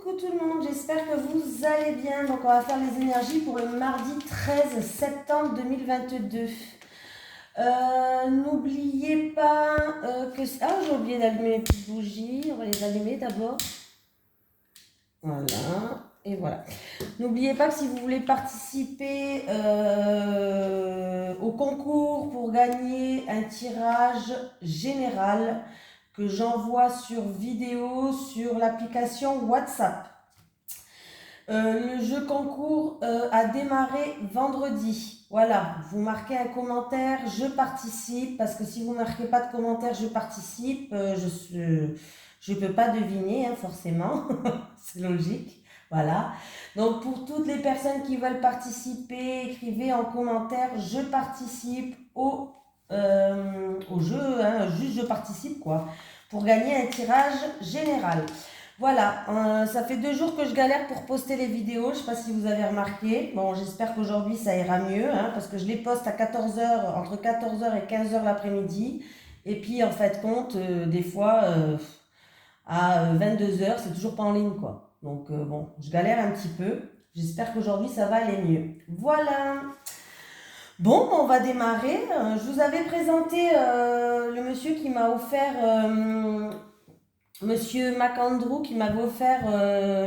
Coucou tout le monde, j'espère que vous allez bien. Donc on va faire les énergies pour le mardi 13 septembre 2022. N'oubliez pas que... Ah, j'ai oublié d'allumer mes petites bougies, on va les allumer d'abord. Voilà, et voilà. N'oubliez pas que si vous voulez participer au concours pour gagner un tirage général que j'envoie sur vidéo sur l'application WhatsApp. Le jeu concours a démarré vendredi. Voilà, vous marquez un commentaire, je participe, parce que si vous ne marquez pas de commentaire, je participe, je ne peux pas deviner, hein, forcément, c'est logique. Voilà, donc pour toutes les personnes qui veulent participer, écrivez en commentaire, je participe au jeu, hein, juste je participe quoi, pour gagner un tirage général. Voilà, ça fait 2 jours que je galère pour poster les vidéos, je ne sais pas si vous avez remarqué. Bon, j'espère qu'aujourd'hui ça ira mieux, hein, parce que je les poste à 14h, entre 14h et 15h l'après-midi. Et puis en fait compte, des fois à 22h, c'est toujours pas en ligne quoi. Donc bon, je galère un petit peu. J'espère qu'aujourd'hui ça va aller mieux. Voilà. Bon, on va démarrer. Je vous avais présenté le monsieur qui m'a offert... Monsieur MacAndrew qui m'avait offert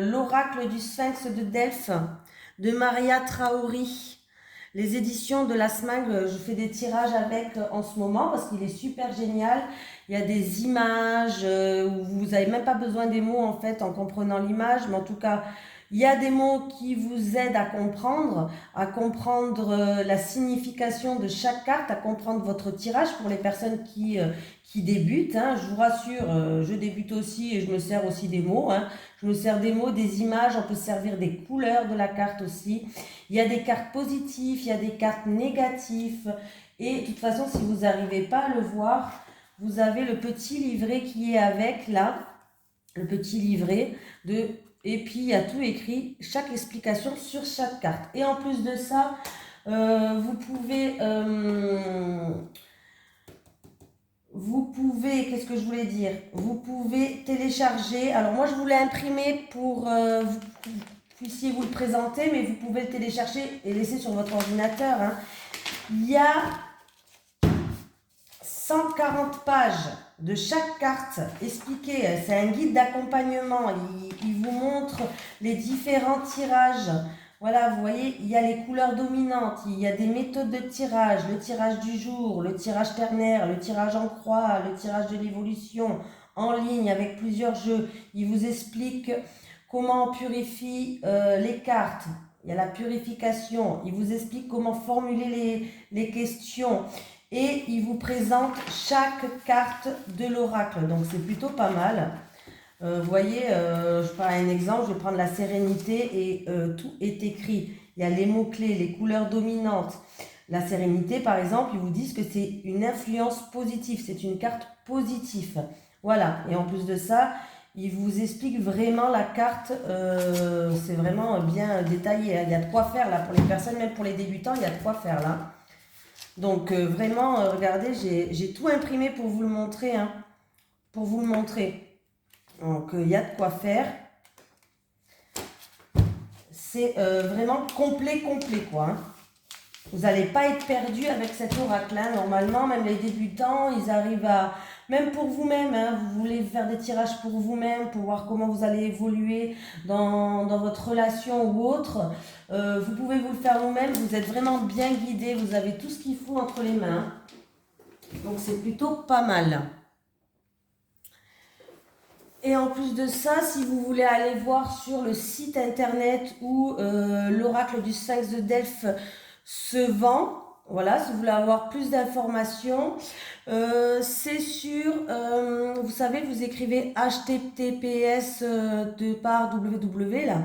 l'oracle du Sphinx de Delphes de Maria Traori. Les éditions de la Smag, je fais des tirages avec en ce moment parce qu'il est super génial. Il y a des images où vous n'avez même pas besoin des mots en fait en comprenant l'image, mais en tout cas, il y a des mots qui vous aident à comprendre la signification de chaque carte, à comprendre votre tirage pour les personnes qui débutent. Hein. Je vous rassure, je débute aussi et je me sers aussi des mots. Hein. Je me sers des mots, des images, on peut se servir des couleurs de la carte aussi. Il y a des cartes positives, il y a des cartes négatives. Et de toute façon, si vous n'arrivez pas à le voir, vous avez le petit livret qui est avec là. Le petit livret de... Et puis, il y a tout écrit, chaque explication sur chaque carte. Et en plus de ça, vous pouvez, qu'est-ce que je voulais dire? Vous pouvez télécharger. Alors moi, je voulais imprimer pour vous puissiez vous le présenter, mais vous pouvez le télécharger et laisser sur votre ordinateur. Hein. Il y a 140 pages de chaque carte expliquées. C'est un guide d'accompagnement. Il vous montre les différents tirages. Voilà, vous voyez, il y a les couleurs dominantes, il y a des méthodes de tirage, le tirage du jour, le tirage ternaire, le tirage en croix, le tirage de l'évolution, en ligne avec plusieurs jeux. Il vous explique comment on purifie les cartes. Il y a la purification. Il vous explique comment formuler les questions. Et il vous présente chaque carte de l'oracle. Donc c'est plutôt pas mal. Vous voyez, je prends un exemple, je vais prendre la sérénité et tout est écrit. Il y a les mots-clés, les couleurs dominantes. La sérénité, par exemple, ils vous disent que c'est une influence positive, c'est une carte positive. Voilà, et en plus de ça, ils vous expliquent vraiment la carte, c'est vraiment bien détaillé. Hein. Il y a de quoi faire là, pour les personnes, même pour les débutants, il y a de quoi faire là. Donc vraiment, regardez, j'ai tout imprimé pour vous le montrer. Hein, pour vous le montrer. Donc, il y a de quoi faire. C'est vraiment complet, quoi. Hein. Vous n'allez pas être perdu avec cet oracle. Hein. Normalement, même les débutants, ils arrivent à... Même pour vous-même, hein, vous voulez faire des tirages pour vous-même, pour voir comment vous allez évoluer dans votre relation ou autre. Vous pouvez vous le faire vous-même. Vous êtes vraiment bien guidé. Vous avez tout ce qu'il faut entre les mains. Donc, c'est plutôt pas mal. Et en plus de ça, si vous voulez aller voir sur le site internet où l'oracle du Sphinx de Delphes se vend, voilà, si vous voulez avoir plus d'informations, c'est sur, vous savez, vous écrivez https www là,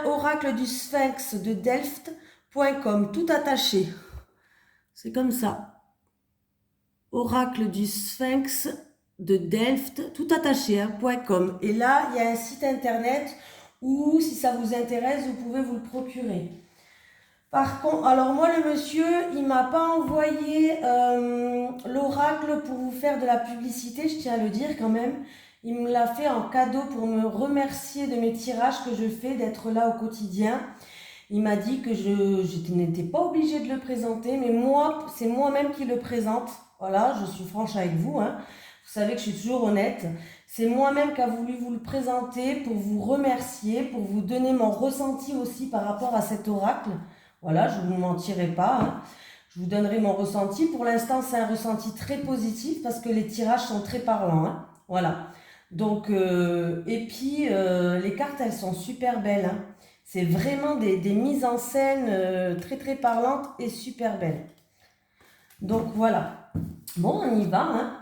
.oracle du Sphinx de Delphes.com, tout attaché. C'est comme ça. Oracle du Sphinx de Delft, tout attaché, hein, .com. Et là, il y a un site internet où, si ça vous intéresse, vous pouvez vous le procurer. Par contre, alors moi, le monsieur, il m'a pas envoyé l'oracle pour vous faire de la publicité, je tiens à le dire quand même. Il me l'a fait en cadeau pour me remercier de mes tirages que je fais, d'être là au quotidien. Il m'a dit que je n'étais pas obligée de le présenter, mais moi, c'est moi-même qui le présente. Voilà, je suis franche avec vous, hein. Vous savez que je suis toujours honnête. C'est moi-même qui a voulu vous le présenter pour vous remercier, pour vous donner mon ressenti aussi par rapport à cet oracle. Voilà, je ne vous mentirai pas, hein. Je vous donnerai mon ressenti. Pour l'instant, c'est un ressenti très positif parce que les tirages sont très parlants, hein. Voilà. Donc, et puis, les cartes, elles sont super belles, hein. C'est vraiment des mises en scène très très parlantes et super belles. Donc voilà. Bon, on y va, hein.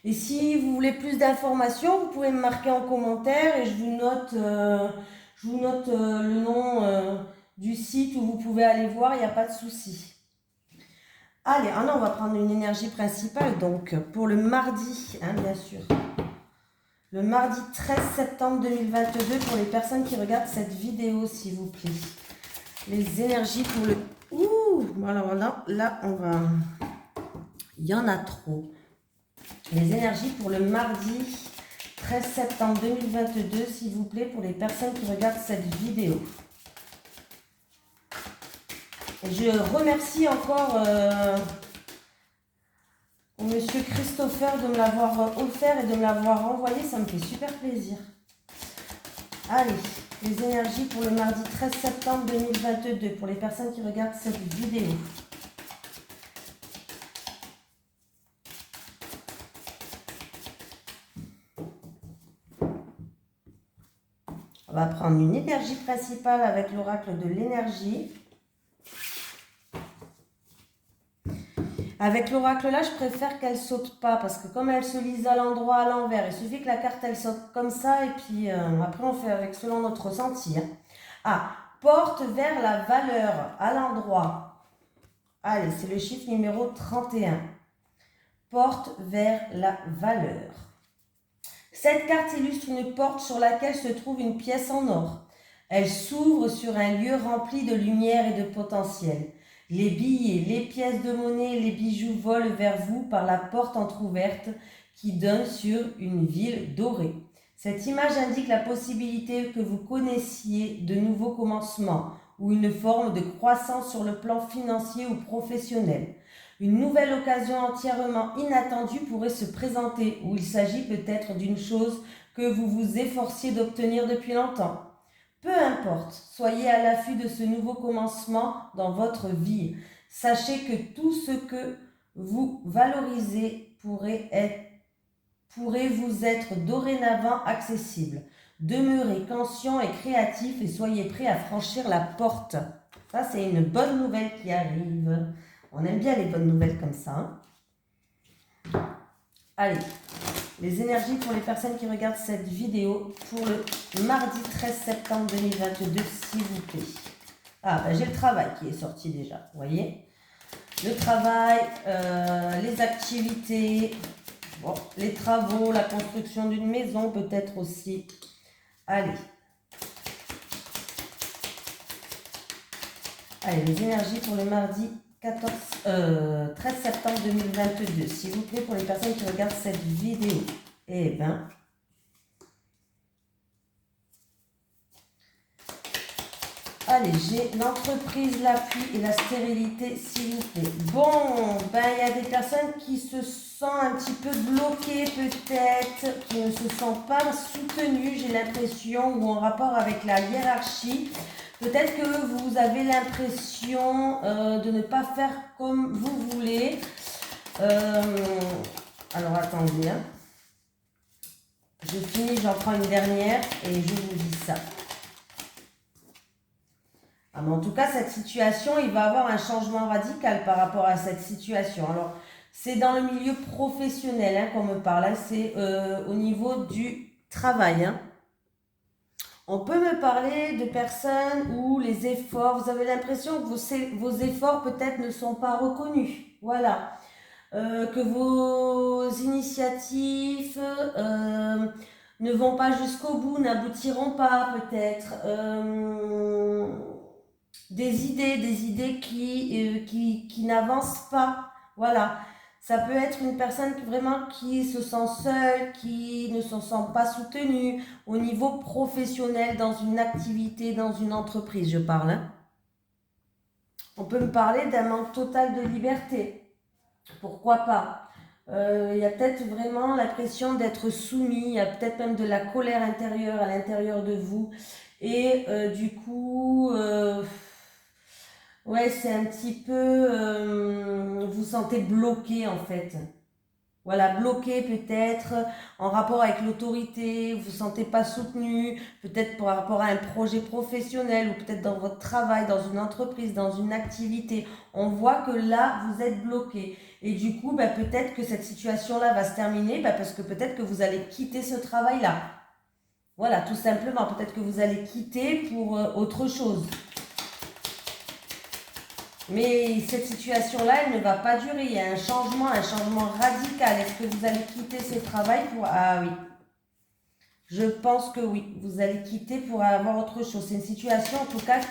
Et si vous voulez plus d'informations, vous pouvez me marquer en commentaire et je vous note le nom du site où vous pouvez aller voir, il n'y a pas de souci. Allez, on va prendre une énergie principale, donc pour le mardi, hein, bien sûr. Le mardi 13 septembre 2022, pour les personnes qui regardent cette vidéo, s'il vous plaît. Les énergies pour le... Ouh, alors là, on va... Il y en a trop. Les énergies pour le mardi 13 septembre 2022, s'il vous plaît, pour les personnes qui regardent cette vidéo. Et je remercie encore Monsieur Christopher de me l'avoir offert et de me l'avoir envoyé, ça me fait super plaisir. Allez, les énergies pour le mardi 13 septembre 2022, pour les personnes qui regardent cette vidéo. On va prendre une énergie principale avec l'oracle de l'énergie. Avec l'oracle là, je préfère qu'elle saute pas parce que comme elle se lise à l'endroit, à l'envers, il suffit que la carte elle saute comme ça et puis après on fait avec selon notre ressenti, hein. Ah, porte vers la valeur à l'endroit. Allez, c'est le chiffre numéro 31. Porte vers la valeur. Cette carte illustre une porte sur laquelle se trouve une pièce en or. Elle s'ouvre sur un lieu rempli de lumière et de potentiel. Les billets, les pièces de monnaie, les bijoux volent vers vous par la porte entr'ouverte qui donne sur une ville dorée. Cette image indique la possibilité que vous connaissiez de nouveaux commencements ou une forme de croissance sur le plan financier ou professionnel. Une nouvelle occasion entièrement inattendue pourrait se présenter où il s'agit peut-être d'une chose que vous vous efforciez d'obtenir depuis longtemps. Peu importe, soyez à l'affût de ce nouveau commencement dans votre vie. Sachez que tout ce que vous valorisez pourrait vous être dorénavant accessible. Demeurez conscient et créatif et soyez prêt à franchir la porte. Ça, c'est une bonne nouvelle qui arrive. On aime bien les bonnes nouvelles comme ça, hein. Allez. Les énergies pour les personnes qui regardent cette vidéo pour le mardi 13 septembre 2022, s'il vous plaît. Ah, ben j'ai le travail qui est sorti déjà, vous voyez. Le travail, les activités, bon, les travaux, la construction d'une maison peut-être aussi. Allez. Allez, les énergies pour le mardi 13 septembre 2022, s'il vous plaît, pour les personnes qui regardent cette vidéo. Eh bien, allez, j'ai l'entreprise, l'appui et la stérilité, s'il vous plaît. Bon, ben, il y a des personnes qui se sentent un petit peu bloquées peut-être, qui ne se sentent pas soutenues, j'ai l'impression, ou en rapport avec la hiérarchie. Peut-être que vous avez l'impression de ne pas faire comme vous voulez. Alors, attendez, hein. Je finis, j'en prends une dernière et je vous dis ça. Ah, mais en tout cas, cette situation, il va y avoir un changement radical par rapport à cette situation. Alors, c'est dans le milieu professionnel hein, qu'on me parle. Hein, c'est au niveau du travail, hein. On peut me parler de personnes où les efforts, vous avez l'impression que vos efforts peut-être ne sont pas reconnus. Voilà. Que vos initiatives ne vont pas jusqu'au bout, n'aboutiront pas peut-être. Des idées qui n'avancent pas. Voilà. Ça peut être une personne vraiment qui se sent seule, qui ne se sent pas soutenue au niveau professionnel, dans une activité, dans une entreprise, je parle. Hein. On peut me parler d'un manque total de liberté. Pourquoi pas? Il y a peut-être vraiment l'impression d'être soumis, il y a peut-être même de la colère intérieure à l'intérieur de vous. Et du coup, ouais, c'est un petit peu, vous vous sentez bloqué en fait. Voilà, bloqué peut-être en rapport avec l'autorité, vous ne vous sentez pas soutenu, peut-être par rapport à un projet professionnel ou peut-être dans votre travail, dans une entreprise, dans une activité. On voit que là, vous êtes bloqué. Et du coup, peut-être que cette situation-là va se terminer parce que peut-être que vous allez quitter ce travail-là. Voilà, tout simplement. Peut-être que vous allez quitter pour autre chose. Mais cette situation-là, elle ne va pas durer. Il y a un changement radical. Est-ce que vous allez quitter ce travail pour... Ah oui. Je pense que oui. Vous allez quitter pour avoir autre chose. C'est une situation, en tout cas,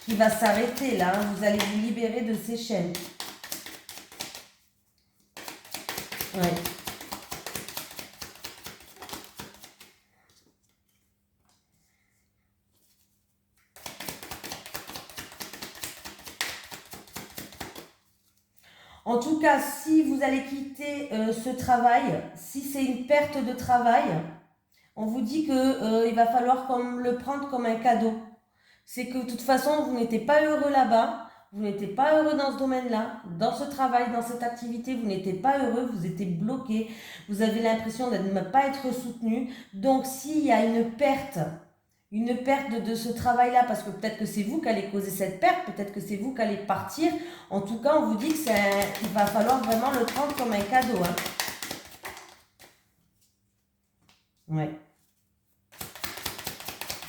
qui va s'arrêter là. Hein. Vous allez vous libérer de ces chaînes. Ouais. En tout cas, si vous allez quitter ce travail, si c'est une perte de travail, on vous dit que il va falloir le prendre comme un cadeau. C'est que de toute façon, vous n'étiez pas heureux là-bas, vous n'étiez pas heureux dans ce domaine-là, dans ce travail, dans cette activité, vous n'étiez pas heureux, vous étiez bloqué, vous avez l'impression de ne pas être soutenu. Donc, s'il y a une perte de ce travail-là, parce que peut-être que c'est vous qui allez causer cette perte, peut-être que c'est vous qui allez partir. En tout cas, on vous dit qu'il va falloir vraiment le prendre comme un cadeau. Hein. Ouais.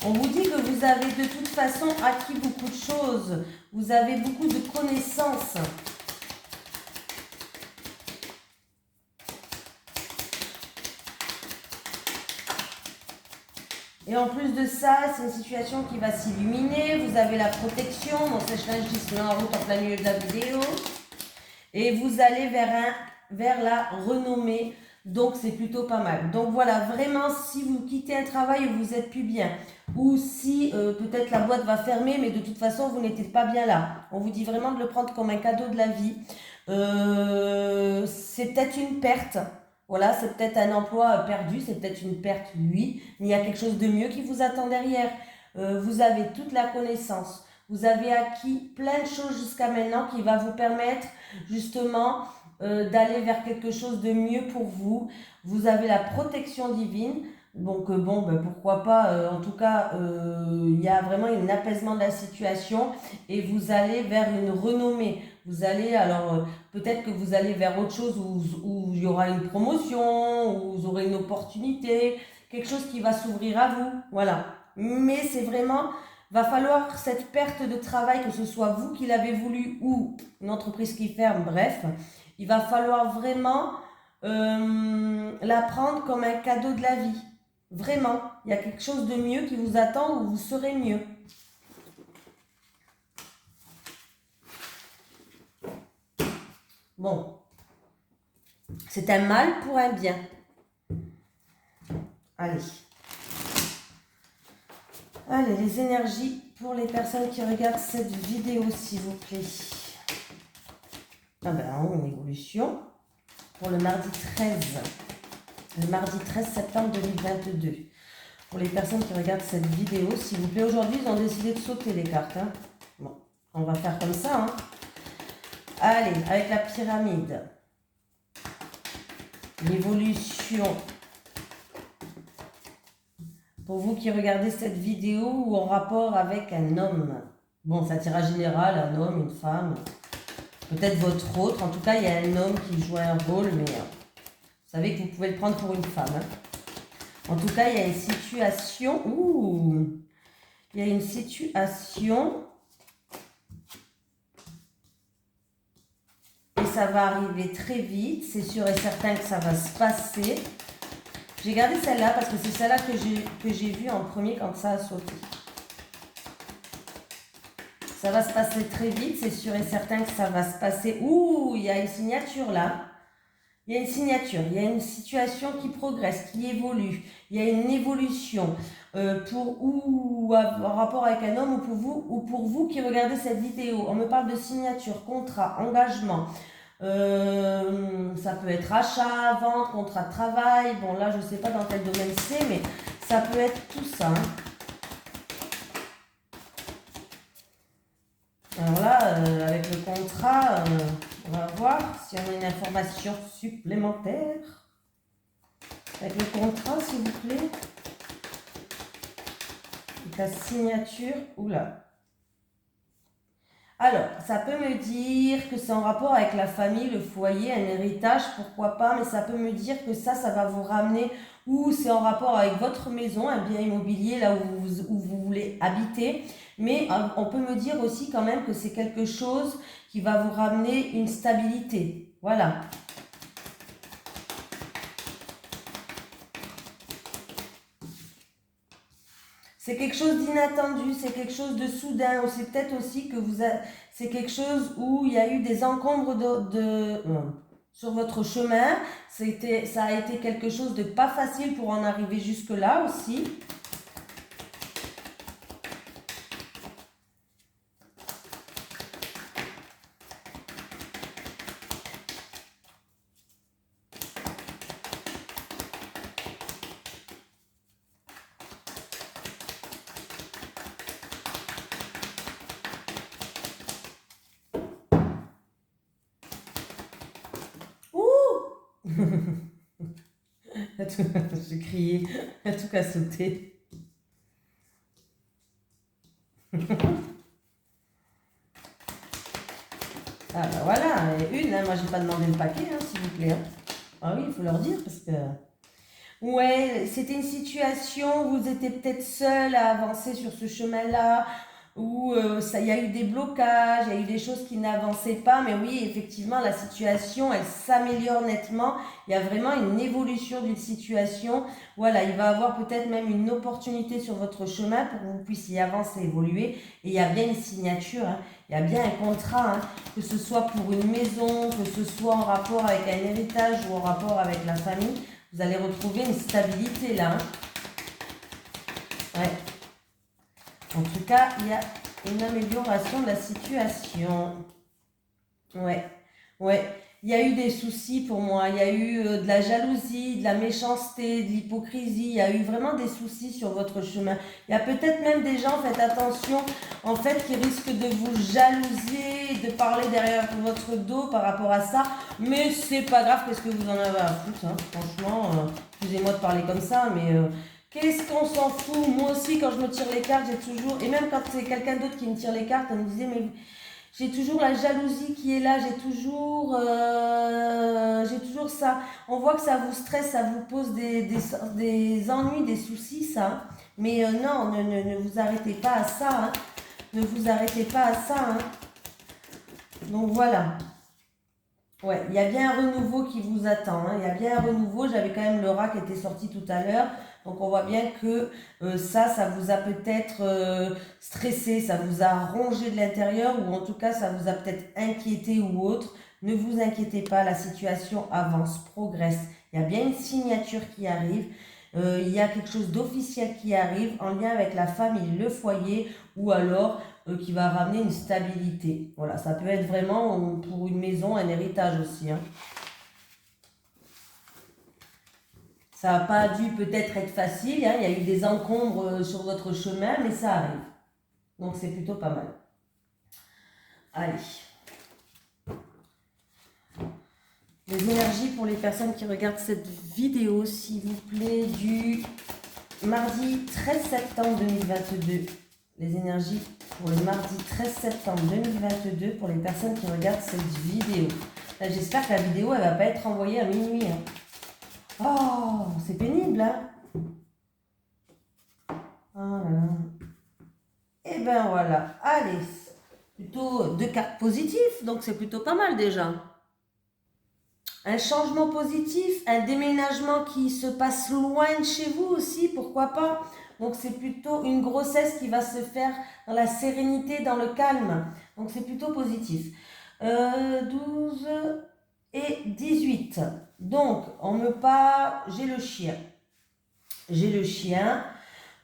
On vous dit que vous avez de toute façon acquis beaucoup de choses. Vous avez beaucoup de connaissances. Et en plus de ça, c'est une situation qui va s'illuminer. Vous avez la protection. Mon sèche-linge se met en route en plein milieu de la vidéo. Et vous allez vers la renommée. Donc, c'est plutôt pas mal. Donc, voilà, vraiment, si vous quittez un travail où vous n'êtes plus bien, ou si peut-être la boîte va fermer, mais de toute façon, vous n'étiez pas bien là. On vous dit vraiment de le prendre comme un cadeau de la vie. C'est peut-être une perte. Voilà, c'est peut-être un emploi perdu, c'est peut-être une perte, oui, mais il y a quelque chose de mieux qui vous attend derrière. Vous avez toute la connaissance. Vous avez acquis plein de choses jusqu'à maintenant qui va vous permettre justement d'aller vers quelque chose de mieux pour vous. Vous avez la protection divine. Donc pourquoi pas, en tout cas, il y a vraiment un apaisement de la situation et vous allez vers une renommée. Vous allez, alors peut-être que vous allez vers autre chose où il y aura une promotion, où vous aurez une opportunité, quelque chose qui va s'ouvrir à vous, voilà. Mais c'est vraiment, va falloir cette perte de travail, que ce soit vous qui l'avez voulu ou une entreprise qui ferme, bref, il va falloir vraiment la prendre comme un cadeau de la vie. Vraiment, il y a quelque chose de mieux qui vous attend où vous serez mieux. Bon, c'est un mal pour un bien. Allez. Allez, les énergies pour les personnes qui regardent cette vidéo, s'il vous plaît. Ah ben, une évolution pour le mardi 13. Le mardi 13 septembre 2022. Pour les personnes qui regardent cette vidéo, s'il vous plaît. Aujourd'hui, ils ont décidé de sauter les cartes. Hein. Bon, on va faire comme ça. Hein. Allez, avec la pyramide. L'évolution. Pour vous qui regardez cette vidéo ou en rapport avec un homme. Bon, c'est un tirage général, un homme, une femme. Peut-être votre autre. En tout cas, il y a un homme qui joue un rôle, mais vous savez que vous pouvez le prendre pour une femme. Hein. En tout cas, il y a une situation. Il y a une situation. Et ça va arriver très vite. C'est sûr et certain que ça va se passer. J'ai gardé celle-là parce que c'est celle-là que j'ai vue en premier quand ça a sauté. Ça va se passer très vite, c'est sûr et certain que ça va se passer. Ouh, il y a une signature là. Il y a une signature, il y a une situation qui progresse, qui évolue. Il y a une évolution en rapport avec un homme ou pour vous qui regardez cette vidéo. On me parle de signature, contrat, engagement. Ça peut être achat, vente, contrat de travail. Bon, là, je ne sais pas dans quel domaine c'est, mais ça peut être tout ça. Hein. Alors là, avec le contrat, on va voir si on a une information supplémentaire. Avec le contrat, s'il vous plaît. Avec la signature. Oula. Alors, ça peut me dire que c'est en rapport avec la famille, le foyer, un héritage, pourquoi pas, mais ça peut me dire que ça va vous ramener, ou c'est en rapport avec votre maison, un bien immobilier, là où vous voulez habiter, mais on peut me dire aussi quand même que c'est quelque chose qui va vous ramener une stabilité. Voilà. C'est quelque chose d'inattendu, c'est quelque chose de soudain, ou c'est peut-être aussi que c'est quelque chose où il y a eu des encombres sur votre chemin. Ça a été quelque chose de pas facile pour en arriver jusque-là aussi. J'ai crié, il y a tout qu'à sauter. Ah ben voilà, une, hein, moi j'ai pas demandé le paquet, hein, s'il vous plaît. Hein. Ah oui, il faut leur dire parce que... Ouais, c'était une situation où vous étiez peut-être seul à avancer sur ce chemin-là, où il y a eu des blocages, il y a eu des choses qui n'avançaient pas, mais oui, effectivement, la situation, elle s'améliore nettement. Il y a vraiment une évolution d'une situation. Voilà, il va y avoir peut-être même une opportunité sur votre chemin pour que vous puissiez avancer, évoluer. Et il y a bien une signature, hein, il y a bien un contrat, hein, que ce soit pour une maison, que ce soit en rapport avec un héritage ou en rapport avec la famille. Vous allez retrouver une stabilité là. Hein. Ouais. En tout cas, il y a une amélioration de la situation. Ouais. Ouais. Il y a eu des soucis pour moi. Il y a eu de la jalousie, de la méchanceté, de l'hypocrisie. Il y a eu vraiment des soucis sur votre chemin. Il y a peut-être même des gens, faites attention, en fait, qui risquent de vous jalouser, de parler derrière votre dos par rapport à ça. Mais c'est pas grave, qu'est-ce que vous en avez à foutre, hein. Franchement, excusez-moi de parler comme ça, mais qu'est-ce qu'on s'en fout? Moi aussi, quand je me tire les cartes, j'ai toujours... Et même quand c'est quelqu'un d'autre qui me tire les cartes, on me disait, mais... J'ai toujours la jalousie qui est là, j'ai toujours ça. On voit que ça vous stresse, ça vous pose des ennuis, des soucis, ça. Mais non, ne vous arrêtez pas à ça. Hein. Ne vous arrêtez pas à ça. Hein. Donc voilà. Ouais, il y a bien un renouveau qui vous attend. Hein. Il y a bien un renouveau. J'avais quand même le rat qui était sorti tout à l'heure. Donc on voit bien que ça vous a peut-être stressé, ça vous a rongé de l'intérieur ou en tout cas ça vous a peut-être inquiété ou autre. Ne vous inquiétez pas, la situation avance, progresse. Il y a bien une signature qui arrive. Il y a quelque chose d'officiel qui arrive en lien avec la famille, le foyer ou alors qui va ramener une stabilité. Voilà, ça peut être vraiment pour une maison, un héritage aussi. Hein. Ça n'a pas dû peut-être être facile, hein. Il y a eu des encombres sur votre chemin, mais ça arrive. Donc c'est plutôt pas mal. Allez. Les énergies pour les personnes qui regardent cette vidéo, s'il vous plaît, du mardi 13 septembre 2022. Les énergies pour le mardi 13 septembre 2022 pour les personnes qui regardent cette vidéo. J'espère que la vidéo, elle ne va pas être envoyée à minuit. Hein. Oh, c'est pénible, hein? Oh là là. Et ben voilà, allez, plutôt deux cartes positives, donc c'est plutôt pas mal déjà. Un changement positif, un déménagement qui se passe loin de chez vous aussi, pourquoi pas. Donc c'est plutôt une grossesse qui va se faire dans la sérénité, dans le calme. Donc c'est plutôt positif. 12 et 18. Donc on me parle, j'ai le chien. J'ai le chien.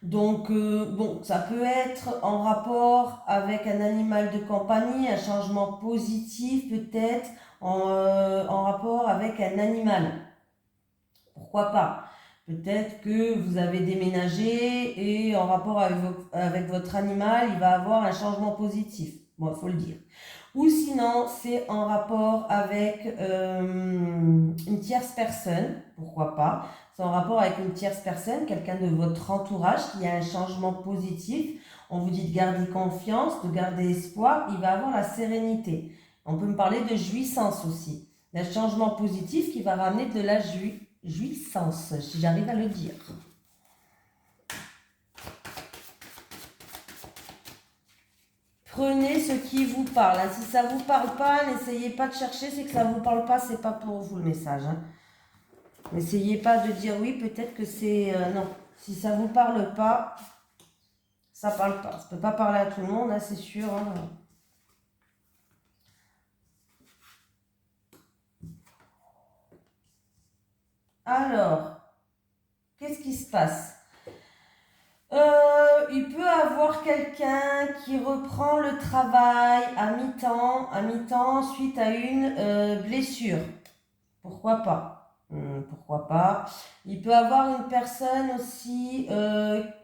Donc, bon, ça peut être en rapport avec un animal de compagnie, un changement positif peut-être en rapport avec un animal. Pourquoi pas? Peut-être que vous avez déménagé et en rapport avec votre animal, il va avoir un changement positif. Bon, il faut le dire. Ou sinon, c'est en rapport avec une tierce personne. Pourquoi pas? C'est en rapport avec une tierce personne, quelqu'un de votre entourage qui a un changement positif. On vous dit de garder confiance, de garder espoir. Il va avoir la sérénité. On peut me parler de jouissance aussi. D'un changement positif qui va ramener de la jouissance, si j'arrive à le dire. Prenez ce qui vous parle. Si ça ne vous parle pas, n'essayez pas de chercher, c'est que ça ne vous parle pas, c'est pas pour vous le message. N'essayez pas de dire oui, peut-être que c'est... non, si ça ne vous parle pas, ça ne parle pas. Ça ne peut pas parler à tout le monde, c'est sûr. Alors, qu'est-ce qui se passe? Il peut avoir quelqu'un qui reprend le travail à mi-temps suite à une blessure. Pourquoi pas? Pourquoi pas? Il peut avoir une personne aussi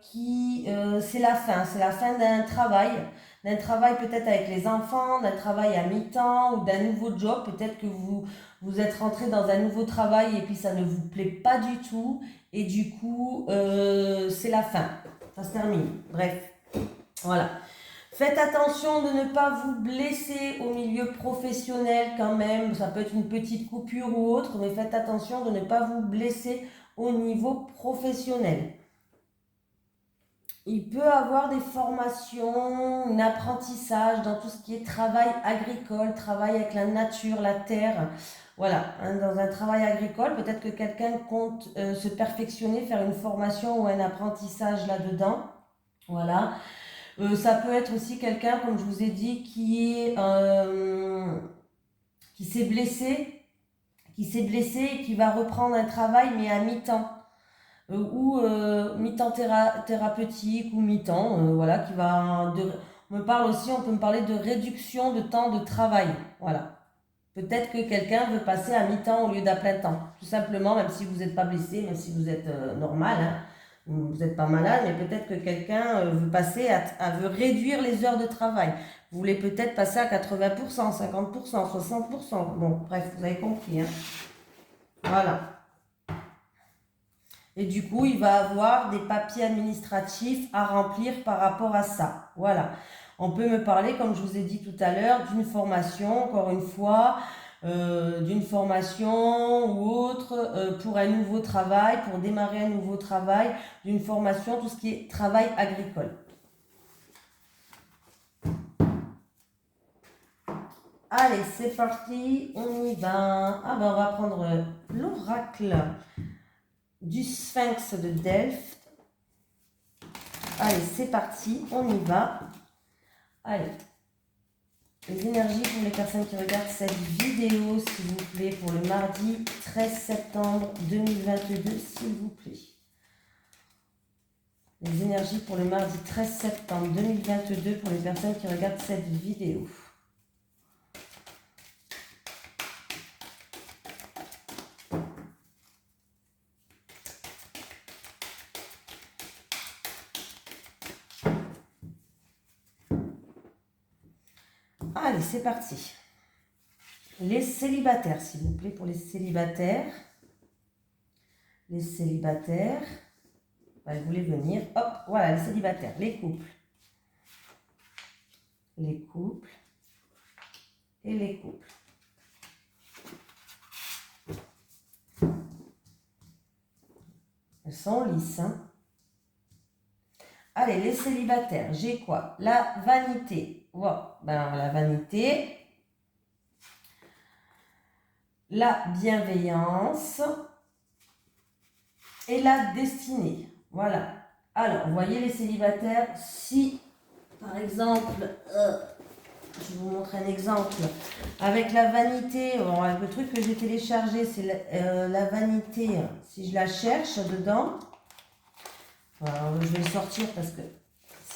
qui c'est la fin d'un travail peut-être avec les enfants, d'un travail à mi-temps ou d'un nouveau job. Peut-être que vous êtes rentré dans un nouveau travail et puis ça ne vous plaît pas du tout et du coup c'est la fin. Ça se termine. Bref, voilà. Faites attention de ne pas vous blesser au milieu professionnel quand même. Ça peut être une petite coupure ou autre, mais faites attention de ne pas vous blesser au niveau professionnel. Il peut avoir des formations, un apprentissage dans tout ce qui est travail agricole, travail avec la nature, la terre. Voilà, dans un travail agricole, peut-être que quelqu'un compte se perfectionner, faire une formation ou un apprentissage là-dedans. Voilà. Ça peut être aussi quelqu'un, comme je vous ai dit, qui s'est blessé, et qui va reprendre un travail mais à mi-temps. Ou mi-temps thérapeutique ou mi-temps, voilà, on peut me parler de réduction de temps de travail, voilà. Peut-être que quelqu'un veut passer à mi-temps au lieu d'à plein temps, tout simplement, même si vous n'êtes pas blessé, même si vous êtes normal, hein, vous n'êtes pas malade, mais peut-être que quelqu'un veut passer veut réduire les heures de travail. Vous voulez peut-être passer à 80%, 50%, 60%. Bon, bref, vous avez compris, hein. Voilà. Et du coup, il va avoir des papiers administratifs à remplir par rapport à ça. Voilà. On peut me parler, comme je vous ai dit tout à l'heure, d'une formation, encore une fois, d'une formation ou autre pour un nouveau travail, pour démarrer un nouveau travail, d'une formation, tout ce qui est travail agricole. Allez, c'est parti, on y va. Ah ben, on va prendre l'oracle du Sphinx de Delphes. Allez, c'est parti, on y va. Allez, les énergies pour les personnes qui regardent cette vidéo, s'il vous plaît, pour le mardi 13 septembre 2022, s'il vous plaît. Les énergies pour le mardi 13 septembre 2022 pour les personnes qui regardent cette vidéo. Allez, c'est parti. Les célibataires, s'il vous plaît, pour les célibataires. Les célibataires. Vous voulez venir. Hop, voilà, les célibataires, les couples. Les couples. Et les couples. Elles sont lisses, hein. Allez, les célibataires, j'ai quoi? La vanité. Voilà, ben, la vanité. la bienveillance et la destinée. Voilà. Alors, vous voyez les célibataires, si par exemple, je vais vous montrer un exemple, avec la vanité, le truc que j'ai téléchargé, c'est la vanité, si je la cherche dedans, alors, je vais le sortir parce que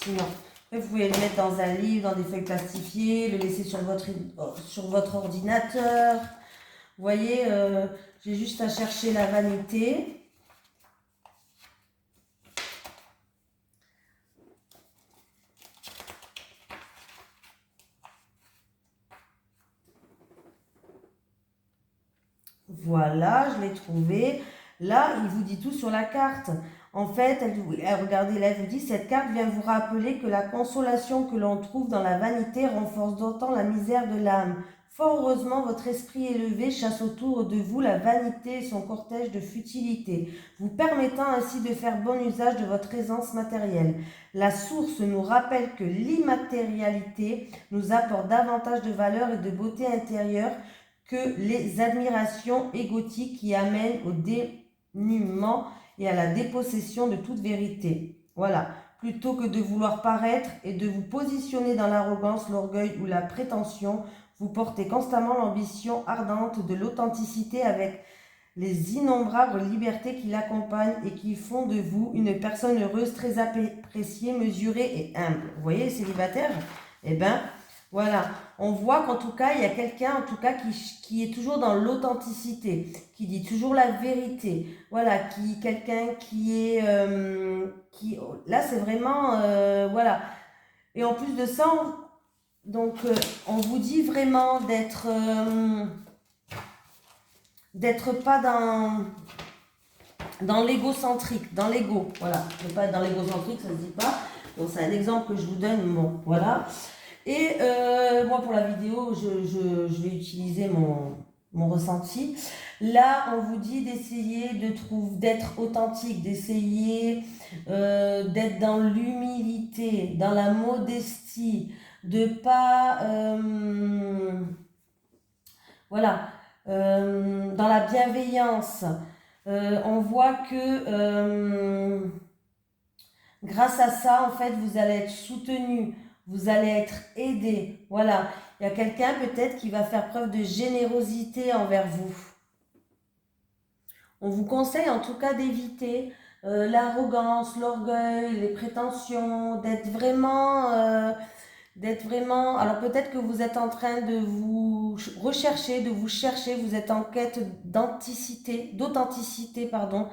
sinon, vous pouvez le mettre dans un livre, dans des feuilles plastifiées, le laisser sur votre ordinateur. Vous voyez, j'ai juste à chercher la vanité. Voilà, je l'ai trouvé. Là, il vous dit tout sur la carte. En fait, regardez, là, elle vous dit, cette carte vient vous rappeler que la consolation que l'on trouve dans la vanité renforce d'autant la misère de l'âme. Fort heureusement, votre esprit élevé chasse autour de vous la vanité et son cortège de futilité, vous permettant ainsi de faire bon usage de votre aisance matérielle. La source nous rappelle que l'immatérialité nous apporte davantage de valeur et de beauté intérieure que les admirations égotiques qui amènent au dénuement et à la dépossession de toute vérité. Voilà. Plutôt que de vouloir paraître et de vous positionner dans l'arrogance, l'orgueil ou la prétention, vous portez constamment l'ambition ardente de l'authenticité avec les innombrables libertés qui l'accompagnent et qui font de vous une personne heureuse, très appréciée, mesurée et humble. Vous voyez, les célibataires? Eh bien, voilà. On voit qu'en tout cas, il y a quelqu'un en tout cas qui est toujours dans l'authenticité, qui dit toujours la vérité. Voilà, quelqu'un qui est... là, c'est vraiment... voilà. Et en plus de ça, donc, on vous dit vraiment d'être pas dans l'égocentrique, dans l'ego, voilà, ne pas être dans l'égocentrique, ça se dit pas. Donc c'est un exemple que je vous donne, bon, voilà. Et moi pour la vidéo, je vais utiliser mon ressenti. Là, on vous dit d'essayer d'être authentique, d'essayer d'être dans l'humilité, dans la modestie, de pas, voilà, dans la bienveillance. On voit que grâce à ça, en fait, vous allez être soutenu, vous allez être aidé. Voilà, il y a quelqu'un peut-être qui va faire preuve de générosité envers vous. On vous conseille en tout cas d'éviter l'arrogance, l'orgueil, les prétentions, d'être vraiment... alors peut-être que vous êtes en train de vous rechercher, de vous chercher, vous êtes en quête d'authenticité, pardon,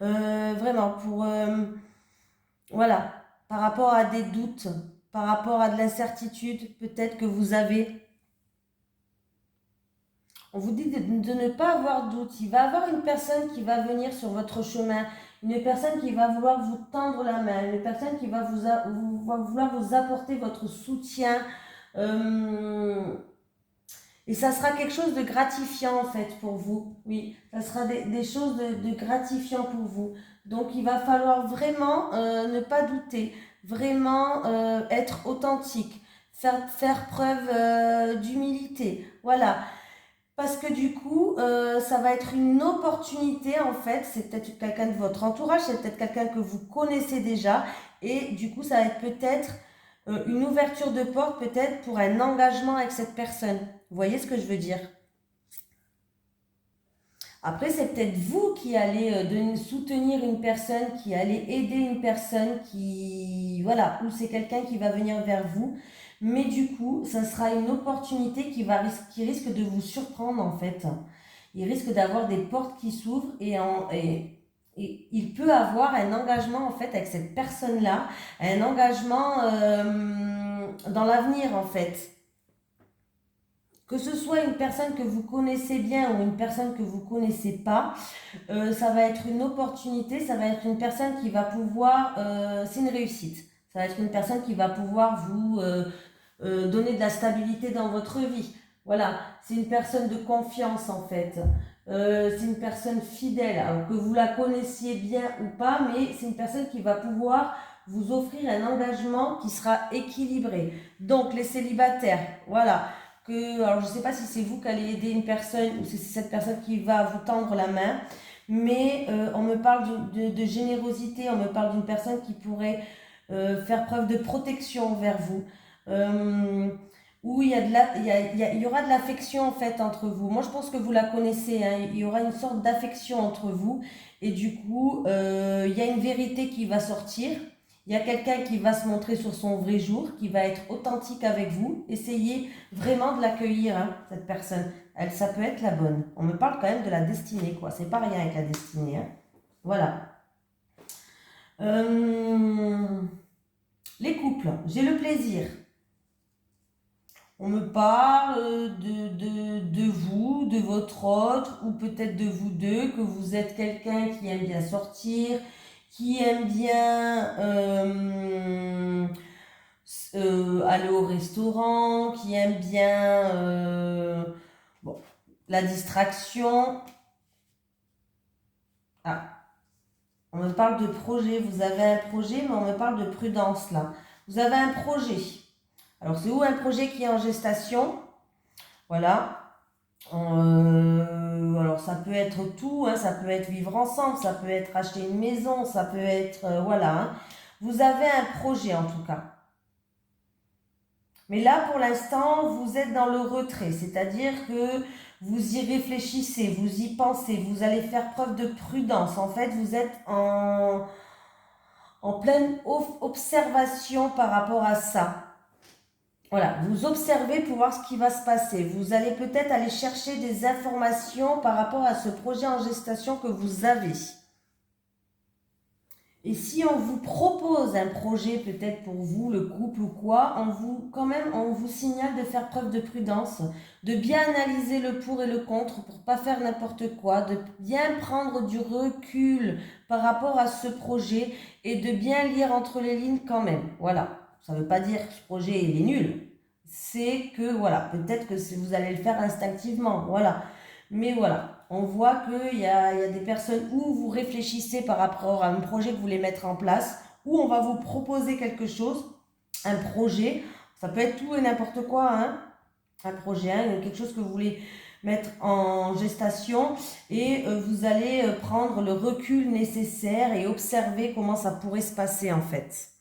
vraiment pour, voilà, par rapport à des doutes, par rapport à de l'incertitude, peut-être que vous avez. On vous dit de ne pas avoir de doute. Il va y avoir une personne qui va venir sur votre chemin, une personne qui va vouloir vous tendre la main, une personne qui va vouloir vous apporter votre soutien. Et ça sera quelque chose de gratifiant en fait pour vous. Oui, ça sera des choses de gratifiant pour vous. Donc il va falloir vraiment ne pas douter, vraiment être authentique, faire preuve d'humilité. Voilà. Parce que du coup, ça va être une opportunité en fait. C'est peut-être quelqu'un de votre entourage, c'est peut-être quelqu'un que vous connaissez déjà. Et du coup, ça va être peut-être une ouverture de porte, peut-être pour un engagement avec cette personne. Vous voyez ce que je veux dire? Après, c'est peut-être vous qui allez soutenir une personne, qui allez aider une personne, voilà, ou c'est quelqu'un qui va venir vers vous. Mais du coup, ça sera une opportunité qui risque de vous surprendre en fait. Il risque d'avoir des portes qui s'ouvrent et il peut avoir un engagement en fait avec cette personne-là, un engagement dans l'avenir en fait. Que ce soit une personne que vous connaissez bien ou une personne que vous connaissez pas, ça va être une opportunité, ça va être une personne qui va pouvoir, c'est une réussite. Ça va être une personne qui va pouvoir vous donner de la stabilité dans votre vie. Voilà, c'est une personne de confiance en fait. C'est une personne fidèle, alors que vous la connaissiez bien ou pas, mais c'est une personne qui va pouvoir vous offrir un engagement qui sera équilibré. Donc les célibataires, voilà. alors je ne sais pas si c'est vous qui allez aider une personne ou si c'est cette personne qui va vous tendre la main, mais on me parle de générosité, on me parle d'une personne qui pourrait faire preuve de protection envers vous, où il y aura de l'affection en fait entre vous. Moi je pense que vous la connaissez, hein, il y aura une sorte d'affection entre vous et du coup il y a une vérité qui va sortir. Il y a quelqu'un qui va se montrer sur son vrai jour, qui va être authentique avec vous. Essayez vraiment de l'accueillir, hein, cette personne. Ça peut être la bonne. On me parle quand même de la destinée, quoi. C'est pas rien avec la destinée, hein. Voilà. Les couples, j'ai le plaisir. On me parle de vous, de votre autre, ou peut-être de vous deux, que vous êtes quelqu'un qui aime bien sortir, qui aime bien aller au restaurant, qui aime bien bon, la distraction. Ah, on me parle de projet, vous avez un projet, mais on me parle de prudence là. Vous avez un projet. Alors c'est où un projet qui est en gestation? Voilà. Alors ça peut être tout, hein, ça peut être vivre ensemble, ça peut être acheter une maison, ça peut être... voilà. Hein. Vous avez un projet en tout cas. Mais là, pour l'instant, vous êtes dans le retrait, c'est-à-dire que vous y réfléchissez, vous y pensez, vous allez faire preuve de prudence. En fait, vous êtes en pleine observation par rapport à ça. Voilà, vous observez pour voir ce qui va se passer. Vous allez peut-être aller chercher des informations par rapport à ce projet en gestation que vous avez. Et si on vous propose un projet peut-être pour vous, le couple ou quoi, on vous signale de faire preuve de prudence, de bien analyser le pour et le contre pour pas faire n'importe quoi, de bien prendre du recul par rapport à ce projet et de bien lire entre les lignes quand même. Voilà, ça ne veut pas dire que ce projet il est nul, c'est que voilà, peut-être que vous allez le faire instinctivement, voilà. Mais voilà, on voit qu'il y a des personnes où vous réfléchissez par rapport à un projet que vous voulez mettre en place, où on va vous proposer quelque chose, un projet, ça peut être tout et n'importe quoi, hein, un projet, hein, quelque chose que vous voulez mettre en gestation et vous allez prendre le recul nécessaire et observer comment ça pourrait se passer en fait.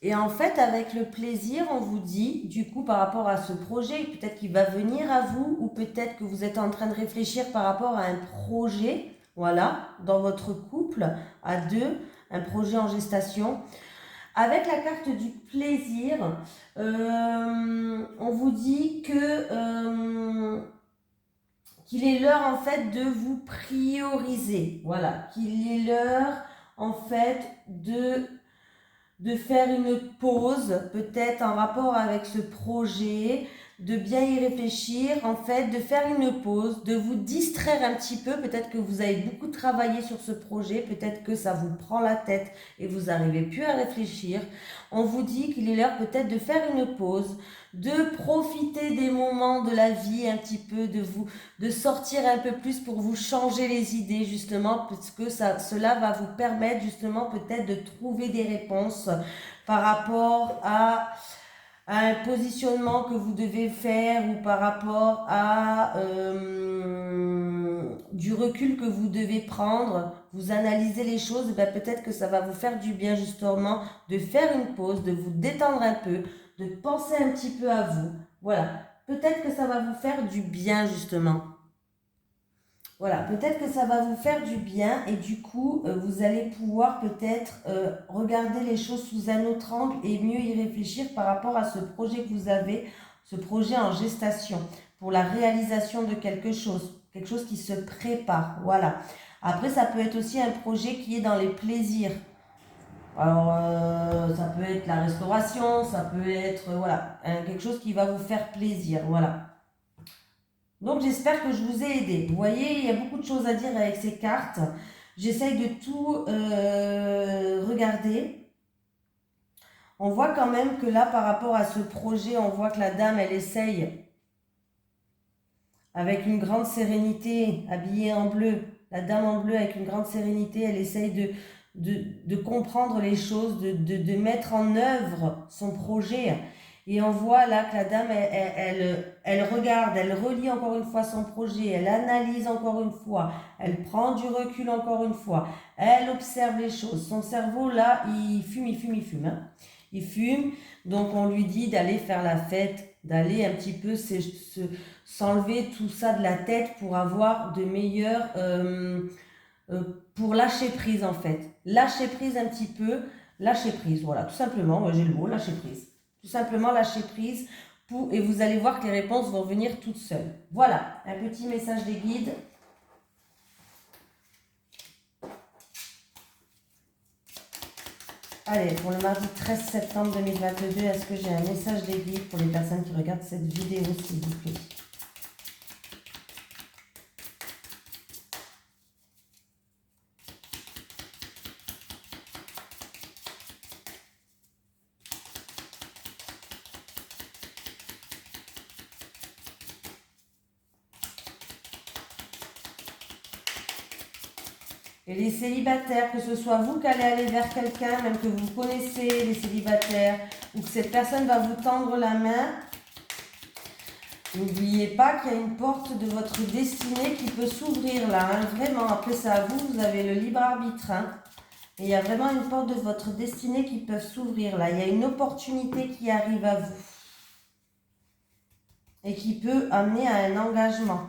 Et en fait, avec le plaisir, on vous dit, du coup, par rapport à ce projet, peut-être qu'il va venir à vous, ou peut-être que vous êtes en train de réfléchir par rapport à un projet, voilà, dans votre couple, à deux, un projet en gestation. Avec la carte du plaisir, on vous dit que qu'il est l'heure en fait de vous prioriser, voilà, qu'il est l'heure en fait de faire une pause, peut-être en rapport avec ce projet, de bien y réfléchir, en fait, de faire une pause, de vous distraire un petit peu. Peut-être que vous avez beaucoup travaillé sur ce projet, peut-être que ça vous prend la tête et vous n'arrivez plus à réfléchir. On vous dit qu'il est l'heure peut-être de faire une pause, de profiter des moments de la vie un petit peu, de sortir un peu plus pour vous changer les idées justement, parce que cela va vous permettre justement peut-être de trouver des réponses par rapport à un positionnement que vous devez faire ou par rapport à du recul que vous devez prendre, vous analysez les choses, ben peut-être que ça va vous faire du bien justement de faire une pause, de vous détendre un peu, de penser un petit peu à vous. Voilà, peut-être que ça va vous faire du bien justement. Voilà, peut-être que ça va vous faire du bien et du coup, vous allez pouvoir peut-être regarder les choses sous un autre angle et mieux y réfléchir par rapport à ce projet que vous avez, ce projet en gestation, pour la réalisation de quelque chose qui se prépare, voilà. Après, ça peut être aussi un projet qui est dans les plaisirs. Alors, ça peut être la restauration, ça peut être, voilà, quelque chose qui va vous faire plaisir, voilà. Donc j'espère que je vous ai aidé. Vous voyez, il y a beaucoup de choses à dire avec ces cartes. J'essaye de tout regarder. On voit quand même que là, par rapport à ce projet, on voit que la dame, elle essaye, avec une grande sérénité, habillée en bleu, la dame en bleu avec une grande sérénité, elle essaye de comprendre les choses, de mettre en œuvre son projet. Et on voit là que la dame, elle regarde, elle relit encore une fois son projet, elle analyse encore une fois, elle prend du recul encore une fois, elle observe les choses. Son cerveau, là, il fume, il fume, il fume. Hein. Il fume, donc on lui dit d'aller faire la fête, d'aller un petit peu s'enlever tout ça de la tête pour avoir de meilleurs... pour lâcher prise en fait. Lâcher prise un petit peu, lâcher prise, voilà, tout simplement, moi j'ai le mot, lâcher prise. Tout simplement lâcher prise et vous allez voir que les réponses vont venir toutes seules. Voilà, un petit message des guides. Allez, pour le mardi 13 septembre 2022, est-ce que j'ai un message des guides pour les personnes qui regardent cette vidéo, s'il vous plaît? Et les célibataires, que ce soit vous qui allez aller vers quelqu'un, même que vous connaissez les célibataires, ou que cette personne va vous tendre la main, n'oubliez pas qu'il y a une porte de votre destinée qui peut s'ouvrir là. Hein. Vraiment, après c'est à vous, vous avez le libre arbitre. Hein. Et il y a vraiment une porte de votre destinée qui peut s'ouvrir là. Il y a une opportunité qui arrive à vous. Et qui peut amener à un engagement.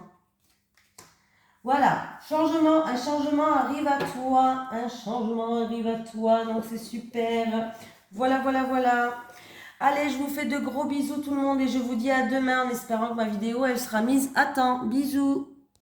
Voilà, un changement arrive à toi, un changement arrive à toi, donc c'est super. Voilà, voilà, voilà. Allez, je vous fais de gros bisous tout le monde et je vous dis à demain en espérant que ma vidéo, elle sera mise à temps. Bisous.